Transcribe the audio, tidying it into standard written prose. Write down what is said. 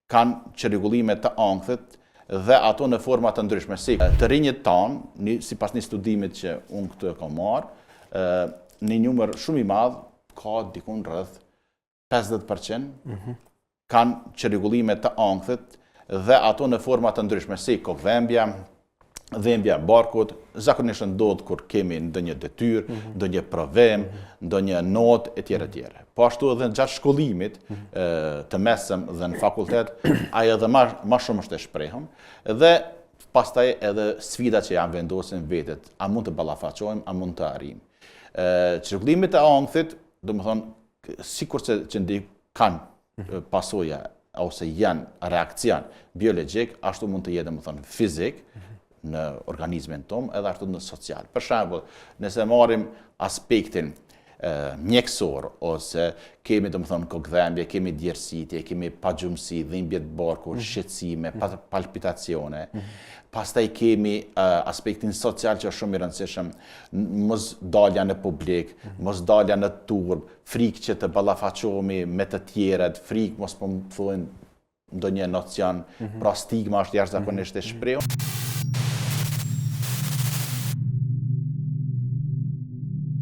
kanë çrregullime të ankthit dhe ato në forma të ndryshme. Si të rinjët tanë, sipas një studimit që unë këtë kam marrë, një numër shumë i madh, ka dikun rreth 50% kanë çrregullime të ankthit dhe ato në forma të ndryshme, si kokëdhëmbja, dhimbja e barkut, zakonisht ndodh kur kemi ndonjë detyrë, ndonjë provim, ndonjë notë etj. Po ashtu edhe gjatë shkollimit të mesëm dhe në fakultet, ai edhe më shumë është e shprehur dhe pastaj edhe sfidat që janë vendosin vetet, a mund të ballafaqojmë, a mund të arrijmë. Çrregullimet e ankthit, domethënë sikurse që kanë pasoja ose janë reakcion biologjik, ashtu mund të jetë domethënë fizik në organizmin tonë edhe ashtu në social. Për shembull, nëse marrim aspektin mjekësor ose kemi domethënë kokëdhëmbje, kemi djersitje, kemi pagjumësi, dhimbje të barkut, shqetësime, palpitacione. Pastaj kemi aspektin social që është shumë i rëndësishëm, mos dalja në publik, mos dalja në turb, frikë që të ballafaqohemi me të tjerët, frikë mos po më thonë ndonjë nocion, pra stigma është jashtëzakonisht e shprehur.